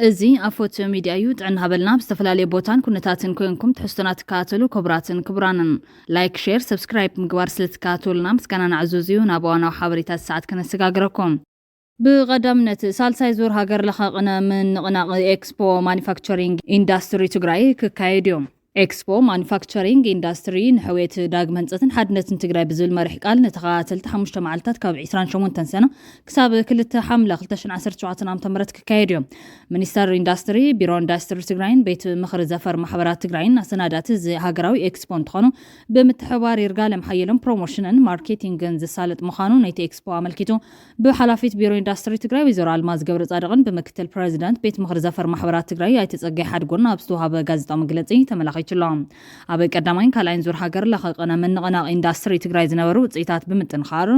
እዚ ኣፎት ሚድያ እዩ ጥዕና ሃበልና ብዝተፈላለየ ቦታን ኩነታትን ኮይንኩም ትሕዝቶና ትከታተሉ ክቡራትን ክቡራንን ላይክ ሼር ሰብስክራይብ ምግባር ስለትከታተሉና ምስጋና ንዕዘዝ እዩ ናብ እዋናዊ ሓበሬታት ሰዓት ከነሰጋግረኩም ብቀዳምነት ሳልሳይ ዙር ሃገር ለኸ ቅነ ምንቅናቅ ኤክስፖ ማኒፋክቸሪንግ ኢንዱስትሪ ትግራይ ክካየድ እዮም ኤክስፖ ማኒፋክቸሪንግ ኢንዱስትሪ ንሕውየት ዳግመ ህንፀትን ሓድነትን ትግራይ ብዝብል መሪሕ ቃል ንተኸታተልቲ 5 መዓልታት ካብ 28 ሰነ ክሳብ 2 ሓምለ 2017 ዓ.ም ክካየድ እዮም ሚኒስተር ኢንዱስትሪ ቢሮ ኢንዱስትሪ ትግራይን ቤት ምኽሪ ዘፈር ማሕበራት ትግራይን ኣሰናዳት እዚ ሃገራዊ ኤክስፖ እንትኾኑ ብምትሕብባር ይርጋለም ሓየሎም ፕሮሞሽንን ማርኬቲንግን ዝሳለጥ ምዃኑ ነቲ ኤክስፖ ኣመልኪቱ ብሓላፊት ቢሮ ኢንዱስትሪ ትግራይ ወይዘሮ ኣልማዝ ገብረ ጻድቅን ብምክትል ፕሬዚደንት ቤት ምኽሪ ዘፈር ማሕበራት ትግራይ ኣይተጸጋይ ሓድጎና ኣብ ዝተውሃበ ጋዜጣዊ መግለጺ ተመላኺ ኣብ ቀዳማይን ካልኣይን ዙር ሃገር ለኸ ቅነ ምንቅናቅ ኢንዱስትሪ ትግራይ ዝነበሩ ውፅኢታት ብምጥንኻር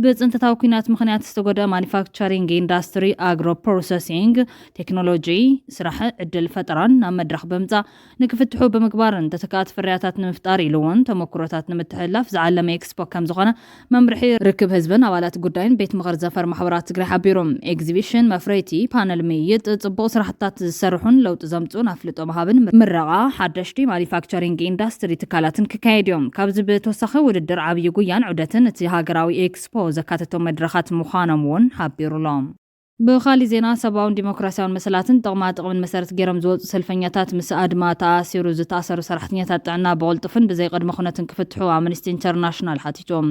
ብፅንተታዊ ኩናት ምክንያት ዝተጎድአ ማኒፋክቸሪንግ ኢንዱስትሪ ኣግሮ ፕሮሰሲንግ ቴክኖሎጂ ስራሕ ዕድል ፈጠራን ናብ መድረኽ ብምፃእ ንክፍትሑ ብምግባርን ተተካእቲ ፍርያታት ንምፍጣር ኢሉ እውን ተመክሮታት ንምትሕልላፍ ዝዓለመ ኤክስፖ ከም ዝኾነ መምርሒ ርክብ ህዝብን አባላት ጉዳይን ቤት ምኽሪ ዘፈር ማሕበራት ትግራይ ሓቢሮም ኤግዚቢሽን መፍረይቲ ፓነል ምይይጥ ጽቡቕ ስራሕታት ዝሰርሑን ለውጢ ዘምፁን ኣፍልጦ መሃብን ምረቓ ሓደሽቲ ማኒፋክቸሪንግ ኢንዱስትሪ ትካላትን ክካየድ እዮም ካብዚ ብተወሳኺ ውድድር ዓብዪ ጉያን ዑደትን እቲ ሃገራዊ ኤክስፖ ዘካተቶም መድረኻት ምዃኖም እውን ሓቢሩሎም ብኻሊ ዜና ሰብአውን ዲሞክራሲያውን መሰላትን ጥቕምን መሰረት ገይሮም ዝወፁ ሰልፈኛታት ምስ ኣድማ ተኣሲሩ ዝተኣሰሩ ሰራሕተኛታት ጥዕና ብቕልጡፍን ብዘይ ቅድመ ኩነትን ክፍትሑ ኣምነስቲ ኢንተርናሽናል ሓቲቶም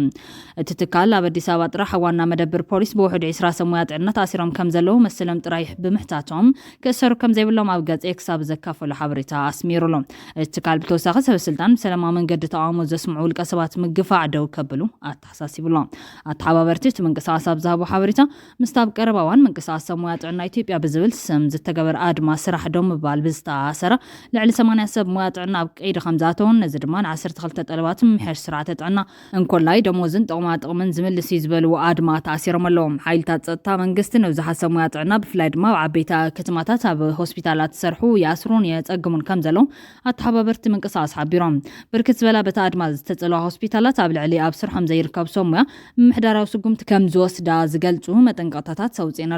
እቲ ትካል ኣብ ኣዲስ ኣበባ ጥራሕ ዋና መደብር ፖሊስ ብውሕድ 20 ሰብ ሞያ ጥዕና ተኣሲሮም ከም ዘለዉ መሰሎም ጥራይ ብምሕታቶም ክእሰሩ ከም ዘይብሎም ኣብ ገጽ ኤክስ ኣብ ዘካፈሉ ሓበሬታ ኣስሚሩሎም እቲ ትካል ብተወሳኺ ሰበስልጣን ብሰላማዊ መንገዲ ተቃውሞ ዘስምዑ ውልቀ ሰባት ምግፋዕ ደው ከብሉ ኣተሓሳሲቡሎም ኣተሓባበርቲ እቲ ምንቅስቓስ ኣብ ዝሃቦ ሓበሬታ ምስታብ ቀረባ እዋን ምንቅስቃስ ሞያ ጥዕና ኢትዮጵያ ብዝብል ስም ዝተገበረ ኣድማ ስራሕ ዶ ምባል ብዝተኣሰረ ልዕሊ 80 ሰብ ሞያ ጥዕና ኣብ ቀይዲ ከም ዝኣተውን ነዚ ድማ 12 ጠለባት ምምሕያሽ ስርዓተ ጥዕና እንኮላይ ደሞዝን ጥቕምን ዝምልስ ዝበልዎ ኣድማ ተኣሲሮም ኣለዎም ሓይልታት ፀጥታ መንግስቲ ነብዝሓሰብ ሞያ ጥዕና ብፍላይ ድማ ኣብ ዓበይቲ ከተማታት ኣብ ሆስፒታላት ዝሰርሑ ይኣስሩን የፀግሙን ከም ዘለዉ ኣተሓባበርቲ ምንቅስቃስ ሓቢሮም ብርክት ዝበላ በቲ ኣድማ ዝተፀለዋ ሆስፒታላት ኣብ ልዕሊ ኣብ ስርሖም ዘይርከቡ ሰብ ሞያ ምምሕዳራዊ ስጉምቲ ከም ዝወስዳ ዝገልጹ መጠንቀቕታታት ሰውፅና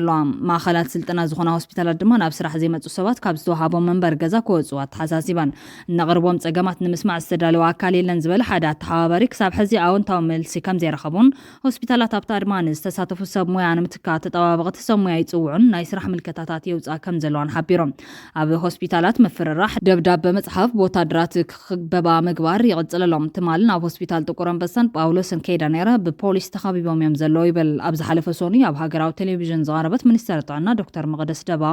ማእኸላት ስልጠና ዝኾና ሆስፒታላት ድማ ናብ ስራሕ ዘይመፁ ሰባት ካብ ዝተዋሃቦም መንበር ገዛ ክወፁ ኣተሓሳሲባን እናቕርቦም ፀገማት ንምስማዕ ዝተዳለወ ኣካል የለን ዝበለ ሓደ ኣተሓባባሪ ክሳብ ሕዚ ኣዎንታዊ መልሲ ከም ዘይረኸቡን ሆስፒታላት ኣብቲ ኣድማ ንዝተሳተፉ ሰብ ሞያ ንምትካእ ተጠባበቕቲ ሰብ ሞያ ይፅውዑን ናይ ስራሕ ምልከታታት የውፃእ ከም ዘለዋን ሓቢሮም ኣብ ሆስፒታላት ምፍርራሕ ደብዳቤ መፅሓፍ ብወታደራት ክክበባ ምግባር ይቕፅለሎም ትማልን ኣብ ሆስፒታል ጥቁር አንበሳን ጳውሎስን ከይዳ ነይራ ብፖሊስ ተኸቢቦም እዮም ዘለዉ ይበል ኣብ ዝሓለፈ ሶኒ ኣብ ሃገራዊ ቴሌቪዥን ዝቐረበ ሚኒስተር ጥዕና ዶክተር መቅደስ ደባ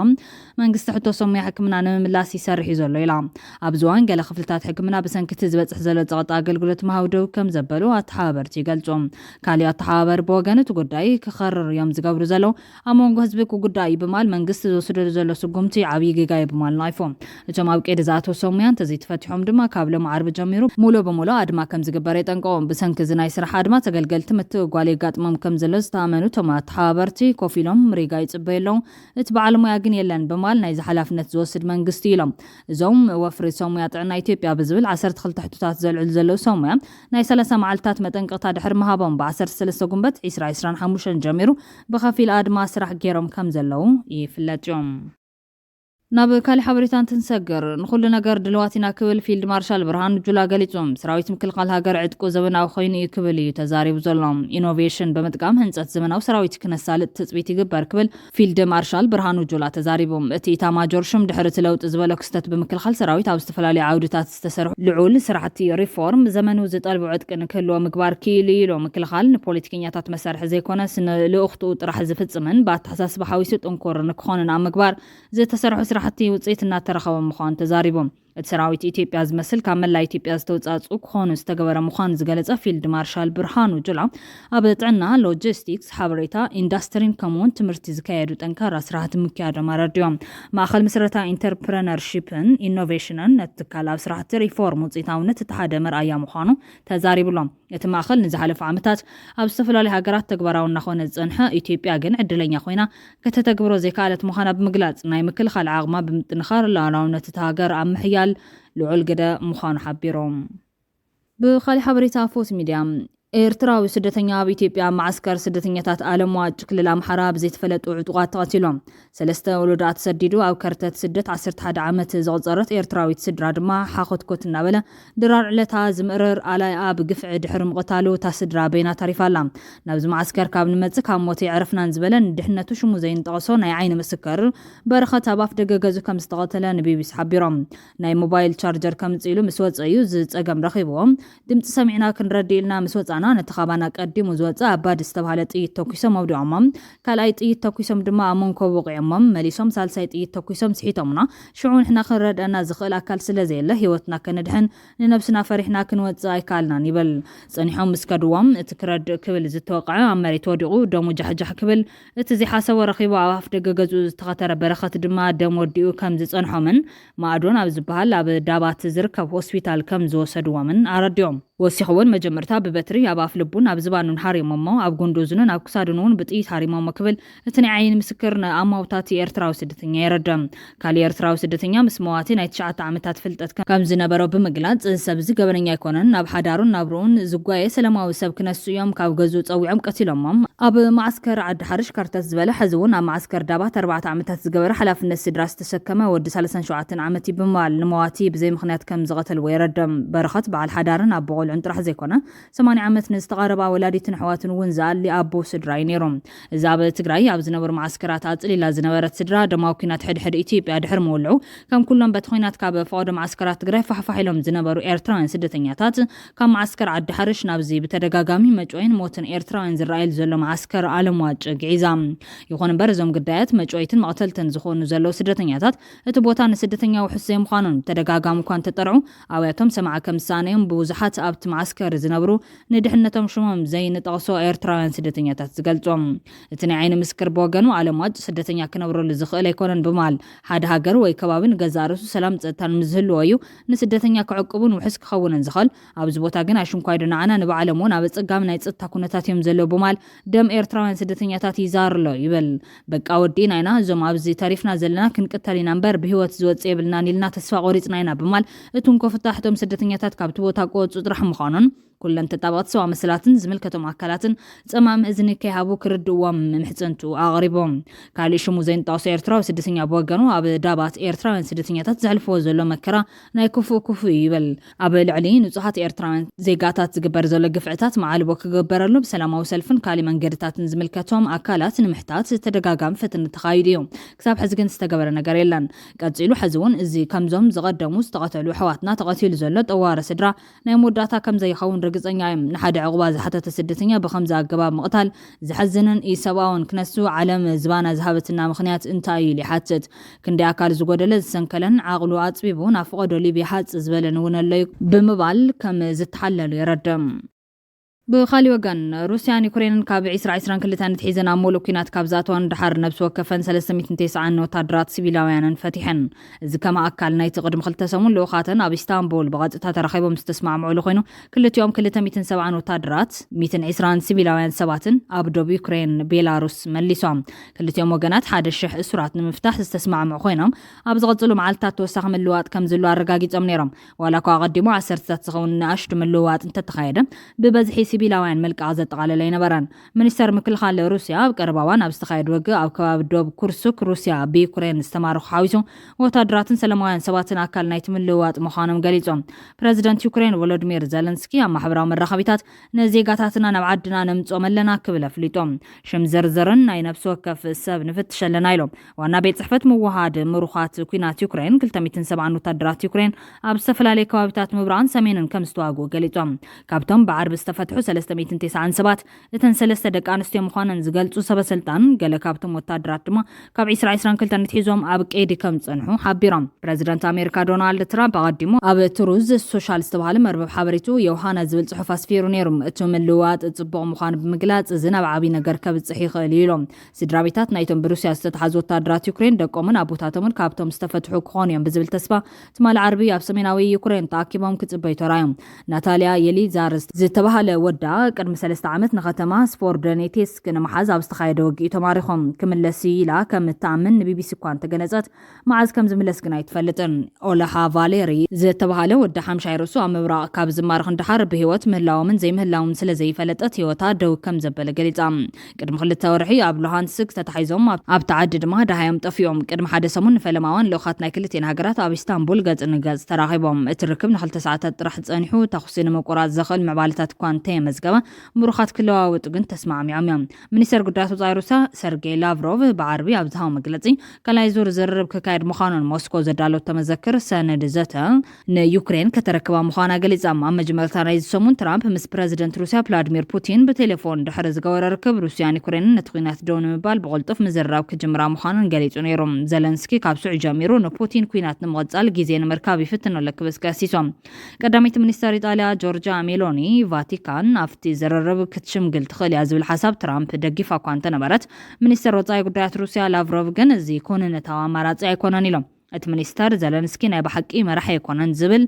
መንግስቲ ሕቶ ሰሙያ ሕክምና ንምምላስ ይሰርሕ እዩ ዘሎ ኢላ ኣብ ዝዋን ገለ ክፍልታት ሕክምና ብሰንኪቲ ዝበፅሕ ዘሎ ፀቕጣ ኣገልግሎት መሃውደው ከም ዘበሉ ኣተሓባበርቲ ይገልጾም ካሊእ ኣተሓባበር ብወገን እቲ ጉዳይ ክኸርር እዮም ዝገብሩ ዘለዉ ኣብ መንጎ ህዝቢ ጉዳይ ብማል መንግስቲ ዝወስደሉ ዘሎ ስጉምቲ ዓብዪ ጌጋ ይብማል ናይፎም እቶም ኣብ ቀይዲ ዝኣተው ሰሙያ እንተዘይተፈቲሖም ድማ ካብ ሎሚ ዓርቢ ጀሚሩ ሙሉ ብሙሉ ኣድማ ከም ዝግበር የጠንቀቖም ብሰንኪ እዚ ናይ ስራሕ ኣድማ ተገልገልቲ ምትእጓል የጋጥሞም ከም ዘሎ ዝተኣመኑ እቶም ኣተሓባበርቲ ኮፍ ኢሎም ሪጋ ይጽበየሎም እቲ በዓል ሞያ ግን የለን በማል ናይ ሓላፍነት ዝወስድ መንግስቲ ኢሎም እዞም ወፍሪ ሰሙያ ጥዕና ኢትዮጵያ ብዝብል 12 ሕቶታት ዘልዕሉ ዘለዉ ሰሙያ ናይ 30 መዓልታት መጠንቀቕታ ድሕሪ ምሃቦም ብ13 ጉንበት 2025 ጀሚሩ ብኸፊል ኣድማ ስራሕ ገይሮም ከም ዘለዉ ይፍለጥ እዮም ናብ ካሊእ ሓበሬታን ትንሰገር ንኹሉ ነገር ድልዋቲና ክብል ፊልድ ማርሻል ብርሃኑ ጁላ ገሊጾም ሰራዊት ምክልኻል ሃገር ዕጥቁ ዘመናዊ ኮይኑ ክብል እዩ ተዛሪቡ ዘሎም ኢኖቬሽን ብምጥቃም ህንፀት ዘመናዊ ሰራዊት ክነሳልጥ ትፅቢት ይግበር ክብል ፊልድ ማርሻል ብርሃኑ ጁላ ተዛሪቦም እቲ ኢታማጆር ሹም ድሕሪ እቲ ለውጢ ዝበለ ክስተት ብምክልኻል ሰራዊት ኣብ ዝተፈላለዩ ዓውድታት ዝተሰርሑ ልዑል ስራሕቲ ሪፎርም ዘመኑ ዝጠልቡ ዕጥቂ ንክህልዎ ምግባር ክኢሉ ኢሎ ምክልኻል ንፖለቲከኛታት መሳርሒ ዘይኮነስ ንልኡኽቱ ጥራሕ ዝፍፅምን ብኣተሓሳስባ ሓዊሱ ጥንኩር ንክኾንን ኣብ ምግባር ዝተሰርሑ ስራሕቲ ውፅኢት እናተረኸበ ምዃኑ ተዛሪቦም እቲ ሰራዊት ኢትዮጵያ ዝመስል ካብ መላ ኢትዮጵያ ዝተውጻጹ ክኾኑ ዝተገበረ ምዃኑ ዝገለጸ ፊልድ ማርሻል ብርሃኑ ጁላ ኣብ ጥዕና ሎጂስቲክስ ሓበሬታ ኢንዱስትሪን ከምኡውን ትምህርቲ ዝካየዱ ጠንካራ ስራሕቲ ምክያዶም ኣረድዮም ማእኸል ምስረታ ኢንተርፕረነርሺፕን ኢኖቬሽንን ነቲ ትካል ኣብ ስራሕቲ ሪፎርም ውፅኢታውነት እቲ ሓደ መርኣያ ምዃኑ ተዛሪብሎም እቲ ማእኸል ንዝሓለፈ ዓመታት ኣብ ዝተፈላለዩ ሃገራት ተግባራዊ እናኾነ ዝፀንሐ ኢትዮጵያ ግን ዕድለኛ ኮይና ከተተግብሮ ዘይከኣለት ምዃና ብምግላጽ ናይ ምክልኻል ዓቕማ ብምጥንኻር ሉዓላውነት እቲ ሃገር ኣብ ምሕያል ልዑል ግደ ምዃኑ ሓቢሮም ብኻሊእ ሓበሬታ ፎስ ሚድያ ኤርትራዊ ስደተኛ በኢትዮጵያ ማዕስከር ስደተኛታት ዓለም ዋጭ ክልል አምሓራ ብዘይተፈለጡ ዕጡቃት ተቐቲሎም ሰለስተ ወለዶ ተሰዲዱ ኣብ ከርተት ስደት 11 ዓመት ዘቕፀረት ኤርትራዊት ስድራ ድማ ሓኾትኮት እናበለ ድራር ዕለታ ዝምርር ኣላይ ኣብ ግፍዒ ድሕሪ ምቕታሉ እታ ስድራ በይና ታሪፋላ ናብዚ ማዕስከር ካብ ንመጽእ ካብ ሞት ይዕረፍናን ዝበለን ድሕነቱ ሽሙ ዘይንጠቕሶ ናይ ዓይኒ ምስክር በረኸት ኣብ ኣፍ ደገ ገዙ ከም ዝተቐተለ ንቢቢሲ ሓቢሮም ናይ ሞባይል ቻርጀር ከምጽኢሉ ምስ ወፀ እዩ ዝፀገም ረኺቦም ድምፂ ሰሚዕና ክንረዲ ኢልና ምስ ወፃና ነቲ ኻባና ቀዲሙ ዝወፅእ ኣባድ ዝተባሃለ ጥይት ተኩሶም ኣውዲዖሞም ካልኣይ ጥይት ተኩሶም ድማ ኣብ መንኮብ ወቂዖሞም መሊሶም ሳልሳይ ጥይት ተኩሶም ስሒቶምና ሽዑ ንሕና ክንረድአና ዝኽእል ኣካል ስለ ዘየለ ሂወትና ከነድሕን ንነብስና ፈሪሕና ክንወፅእ ኣይከኣልናን ይብል ጸኒሖም ምስ ከድዎም እቲ ክረድእ ክብል ዝተወቅዐ ኣብ መሬት ወዲቑ ደሙ ጃሕጃሕ ክብል እቲ ዘይሓሰቦ ረኺቡ ኣብ ኣፍ ደገ ገዝኡ ዝተኸተረ በረኸት ድማ ደም ወዲኡ ከም ዝጸንሖምን ማዕዶን ኣብ ዝበሃል ኣብ ዳባት ዝርከብ ሆስፒታል ከም ዝወሰድዎምን ኣረዲዮም ወሲኽውን መጀመርታ ብበትሪ ኣብ ኣፍ ልቡን ኣብ ዝባኑን ሓሪሞሞ ኣብ ጉንዱ ዝኑን ኣብ ክሳዱን እውን ብጥይት ሓሪሞሞ ክብል እቲ ናይ ዓይኒ ምስክር ንኣማውታት ኤርትራዊ ስደተኛ ይረድም ካልእ ኤርትራዊ ስደተኛ ምስ መዋቲ ናይ 9 ዓመታት ፍልጠት ከም ዝነበሮ ብምግላጽ ሰብ ዝገበነኛ ኣይኮነን ናብ ሓዳሩን ናብሩን ዝጓየ ሰላማዊ ሰብ ክነሱ እዮም ካብ ገዙ ፀዊዖም ቀቲሎሞም ኣብ ማዕስከር ዓዲ ሓርሽ ከርተት ዝበለ ሕዚ እውን ኣብ ማዕስከር ዳባት 4 ዓመታት ዝገበረ ሓላፍነት ስድራ ዝተሸከመ ወዲ 37 ዓመት ይብማል ንመዋቲ ብዘይ ምኽንያት ከም ዝቐተልዎ ይረድም በረኸት በዓል ሓዳርን ኣብ በቆል ጥራሕ ዘይኮነ 80 ዓመት ንዝተቃረባ ወላዲትን ኣሕዋትን እውን ዝኣሊ ኣቦ ስድራ ነይሮም እዛ ኣብ ትግራይ ኣብ ዝነበሩ ማዕስከራት ኣጽሊላ ዝነበረት ስድራ ደማዊ ኩናት ሕድሕድ ኢትዮጵያ ድሕሪ ምውልዑ ከም ኩሎም በቲ ኩናት ካብ ፈቅዶ ማዕስከራት ትግራይ ፋሕፋሒሎም ዝነበሩ ኤርትራውያን ስደተኛታት ካብ ማዕስከር ዓዲ ሓርሽ ናብዚ ብተደጋጋሚ መጮይን ሞትን ኤርትራውያን ዝረኣየሉ ዘሎ ማዕስከር ዓለም ዋጭ ግዒዛ ይኹን እምበር እዞም ጉዳያት መጮይትን መቕተልትን ዝኾኑ ዘለዉ ስደተኛታት እቲ ቦታ ንስደተኛ ውሕስ ዘይምዃኑን ተደጋጋሚ እኳ እንተጠርዑ ኣብያቶም ሰማዓ ከም ዝሳነዮም ብብዙሓት ኣብቲ ማዕስከር ዝነብሩ ንድሕነቶም ሽሞም ዘይንጠቕሶ ኤርትራውያን ስደተኛታት ዝገልጾም እቲ ናይ ዓይኒ ምስክር ብወገኑ ዓለም ዋጭ ስደተኛ ክነብረሉ ዝኽእል ኣይኮነን ብማል ሓደ ሃገር ወይ ከባቢን ገዛ ርእሱ ሰላም ፀጥታን ምዝህልዎ እዩ ንስደተኛ ክዕቅቡን ውሕስ ክኸውንን ዝኽእል ኣብዚ ቦታ ግን ኣሽንኳይዶ ንዓና ንባዕሎም እውን ኣብ ፀጋም ናይ ፀጥታ ኩነታት እዮም ዘለዉ ብማል ደም ኤርትራውያን ስደተኛታት ይዛርሎ ይብል በቃ ወዲና ኢና እዞም ኣብዚ ታሪፍና ዘለና ክንቅተል ኢና እምበር ብሂወት ዝወፅእ የብልናን ኢልና ተስፋ ቆሪፅና ኢና ብማል እቱን ኮፍታሕቶም ስደተኛታት ካብቲ ቦታ ክወፁ ጥራሕ ምዃኑን ኩለን ተጣበቕቲ ሰብኣዊ መሰላትን ዝምልከቶም ኣካላትን ፀማም እዝኒ ከይሃቡ ክርድእዎም ምሕፅንቱ ኣቕሪቦም ካልእ ሽሙ ዘይንጠቕሶ ኤርትራዊ ስደተኛ ብወገኑ ኣብ ዳባት ኤርትራውያን ስደተኛታት ዘሕልፍዎ ዘሎ መከራ ናይ ክፉእ ይብል ኣብ ልዕሊ ንጹሓት ኤርትራውያን ዜጋታት ዝግበር ዘሎ ግፍዕታት መዓልቦ ክግበረሉ ብሰላማዊ ሰልፍን ካልእ መንገድታትን ዝምልከቶም ኣካላት ንምሕታት ተደጋጋሚ ፈተነ ተኻይዱ እዩ ክሳብ ሕዚ ግን ዝተገበረ ነገር የለን ቀፂሉ ሕዚ እውን እዚ ከምዞም ዝቐደሙ ዝተቐተሉ ኣሕዋትና ተቐቲሉ ዘሎ ጠዋረ ስድራ ናይ መወዳእታ ከም ዘይኸውን ርግፀኛ እዮም ንሓደ ዕቁባ ዝሓተተ ስደተኛ ብከምዚ ኣገባብ ምቕታል ዝሕዝንን ኢሰብኣውን ክነሱ ዓለም ዝባና ዝሃበትና ምኽንያት እንታይ እዩ ይሓትት ክንደይ ኣካል ዝጎደለ ዝሰንከለን ዓቕሉ ኣፅቢቡ ናብ ፍቐዶ ሊብያ ሓፅ ዝበለን እውን ኣሎ ብምባል ከም ዝተሓለሉ ይረድም ብኻሊ ወገን ሩስያን ዩክሬንን ካብ 2022 ንትሒዘን ኣብ ሙሉእ ኩናት ካብ ዝኣተወን ድሓር ነብሲ ወከፈን 390 ወታደራት ሲቪላውያንን ፈቲሐን እዚ ከማ ኣካል ናይቲ ቅድሚ 2 ሰሙን ልኡኻተን ኣብ ኢስታንቡል ብቐጥታ ተራኺቦም ዝተስማዕምዑሉ ኮይኑ ክልቲኦም 270 ወታደራት 120 ሲቪላውያን ሰባትን ኣብ ደቡብ ዩክሬን ቤላሩስ መሊሶም ክልቲኦም ወገናት 1000 እስራት ንምፍታሕ ዝተስማዕምዑ ኮይኖም ኣብ ዝቐፅሉ መዓልትታት ተወሳኺ ምልውዋጥ ከም ዘሎ ኣረጋጊፆም ነይሮም ዋላ እኳ ቀዲሙ 10 ዝኸውን ንኣሽቱ ምልውዋጥ እንተተኻየደ ብበዝሒ ሲቪላውያን መልክዓ ዘጠቓለለ ይነበረን ሚኒስተር ምክልኻል ሩስያ ኣብ ቀረባዋን ኣብ ዝተኻየደ ውግእ ኣብ ከባቢ ደቡብ ኩርሱክ ሩስያ ብዩክሬን ዝተማረኹ ሓዊሱ ወታደራትን ሰላማውያን ሰባትን ኣካል ናይቲ ምልውዋጥ ምዃኖም ገሊፆም ፕረዚደንት ዩክሬን ቮሎዲሚር ዘለንስኪ ኣብ ማሕበራዊ መራኸቢታት ነዜጋታትና ናብ ዓድና ነምፅኦም ኣለና ክብል ኣፍሊጦም ሽም ዘርዘርን ናይ ነብሲ ወከፍ ሰብ ንፍትሽ ኣለና ኢሎም ዋና ቤት ፅሕፈት ምውሃድ ምሩኻት ኩናት ዩክሬን 270 ወታደራት ዩክሬን ኣብ ዝተፈላለዩ ከባቢታት ምብራቕን ሰሜንን ከም ዝተዋግኡ ገሊፆም ካብቶም ብዓርቢ ዝተፈትሑ 397 እተን 3 ደቂ ኣንስትዮ ምዃነን ዝገልጹ ሰበስልጣን ገለ ካብቶም ወታደራት ድማ ካብ 2022 ንትሒዞም ኣብ ቀይዲ ከም ዝጸንሑ ሓቢሮም ፕረዚደንት ኣሜሪካ ዶናልድ ትራምፕ ኣቐዲሙ ኣብ ትሩዝ ሶሻል ዝተባሃለ መርበብ ሓበሬቱ የውሃና ዝብል ጽሑፍ ኣስፊሩ ነይሩ እቲ ምልውዋጥ ጽቡቕ ምዃኑ ብምግላጽ እዚ ናብ ዓብዪ ነገር ከብጽሕ ይኽእል ኢሎም ስድራ ቤታት ናይቶም ብሩስያ ዝተተሓዙ ወታደራት ዩክሬን ደቆምን ኣቦታቶምን ካብቶም ዝተፈትሑ ክኾኑ እዮም ብዝብል ተስፋ ትማል ዓርቢ ኣብ ሰሜናዊ ዩክሬን ተኣኪቦም ክጽበዩ ተራዮም ናታልያ የሊዛር ዝተባሃለ ወዳ ቅድሚ 3 ዓመት ንኸተማ ስፖርዶኔቴስክ ንምሓዝ ኣብ ዝተኻየደ ወጊኡ ተማሪኾም ክምለስ ኢላ ከም እትኣምን ንቢቢሲ እኳ እንተገለጸት መዓዝ ከም ዝምለስ ግን ኣይትፈልጥን። ኦላሃ ቫሌሪ ዝተባሃለ ወዲ ሓምሻይ ርእሱ ኣብ ምብራቕ ካብ ዝማርኽ እንድሓር ብሂወት ምህላዎምን ዘይምህላውን ስለ ዘይፈለጠት ሂወታ ደው ከም ዘበለ ገሊጻ። ቅድሚ 2 ወርሒ ኣብ ሉሃንስክ ተታሒዞም ኣብ ተዓዲ ድማ ዳሃዮም ጠፊኦም ቅድሚ ሓደ ሰሙን ንፈለማዋን ልኡኻት ናይ ክልቴን ሃገራት ኣብ ኢስታንቡል ገጽ ንገጽ ተራኺቦም እቲ ርክብ ን2 ሰዓታት ጥራሕ ጸኒሑ ተኹሲ ንምቁራጽ ዘኽእል ምዕባለታት እኳ እንተየመዝገበ ምሩኻት ክለዋወጡ ግን ተስማዕሚዖም እዮም። ሚኒስተር ጉዳያት ወጻኢ ሩስያ ሰርጌይ ላቭሮቭ ብዓርቢ ኣብ ዝሃቦ መግለጺ ካልኣይ ዙር ዝርርብ ክካየድ ምዃኑን ሞስኮ ዘዳለወት ተመዘክር ሰነድ ዘተ ንዩክሬን ከተረክባ ምዃና ገሊጻ። ኣብ መጀመርታ ናይ ሰሙን ትራምፕ ምስ ፕረዚደንት ሩስያ ቭላድሚር ፑቲን ብቴሌፎን ድሕሪ ዝገበረ ርክብ ሩስያን ዩክሬንን ነቲ ኩናት ደው ንምባል ብቕልጡፍ ምዝራብ ክጅምራ ምዃኑን ገሊጹ ነይሩ። ዘለንስኪ ካብ ስዑ ጀሚሩ ንፑቲን ኩናት ንምቕጻል ግዜ ንምርካብ ይፍትን ኣሎ ክብል ገሲሶም። ቀዳሚት ሚኒስተር ኢጣልያ ጆርጃ ሜሎኒ ቫቲካን ኣብቲ ዝርርብ ክትሽምግል ትኽእል እያ ዝብል ሓሳብ ትራምፕ ደጊፋ እኳ እንተነበረት ሚኒስተር ወጻኢ ጉዳያት ሩስያ ላቭሮቭ ግን እዚ ኮንነታዊ ኣማራጺ ኣይኮነን ኢሎም። እቲ ሚኒስተር ዘለንስኪ ናይ ብሓቂ መራሒ ኣይኮነን ዝብል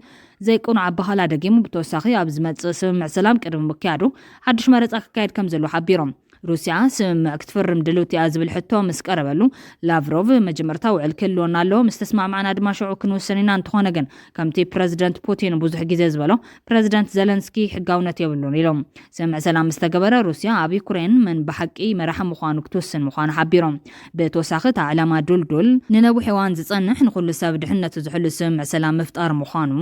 ዘይቁንዕ ኣባህላ ደጊሙ ብተወሳኺ ኣብ ዝመጽእ ስምምዕ ሰላም ቅድሚ ምክያዱ ሓድሽ መረጻ ክካየድ ከም ዘሎ ሓቢሮም። ሩስያ ስምምዕ ክትፍርም ድልውቲ እያ ዝብል ሕቶ ምስ ቀረበሉ ላቭሮቭ መጀመርታ ውዕል ክህልወና ኣለዎ ምስ ተስማዕማዕና ድማ ሽዑ ክንውስን ኢና እንትኾነ ግን ከምቲ ፕረዚደንት ፑቲን ብዙሕ ግዜ ዝበሎ ፕረዚደንት ዘለንስኪ ሕጋውነት የብሉን ኢሎም። ስምምዕ ሰላም ምስ ተገበረ ሩስያ ኣብ ዩክሬን መን ብሓቂ መራሒ ምዃኑ ክትውስን ምዃኑ ሓቢሮም። ብተወሳኺ እቲ ዕላማ ዱልዱል ንነዊሕ እዋን ዝጸንሕ ንኹሉ ሰብ ድሕነቱ ዝሕሉ ስምምዕ ሰላም ምፍጣር ምዃኑ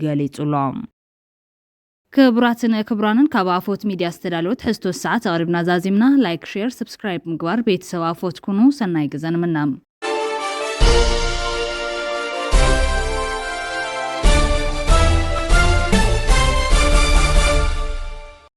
ገሊጹሎም። ክቡራንን ካብ ኣፎት ሚድያ ዝተዳለወት ሕዝቶ ሰዓት ኣቕሪብና ዛዚምና ላይክ ሼር ሰብስክራይብ ምግባር ቤተሰብ ኣፎት ኩኑ ሰናይ ግዜ ንምናም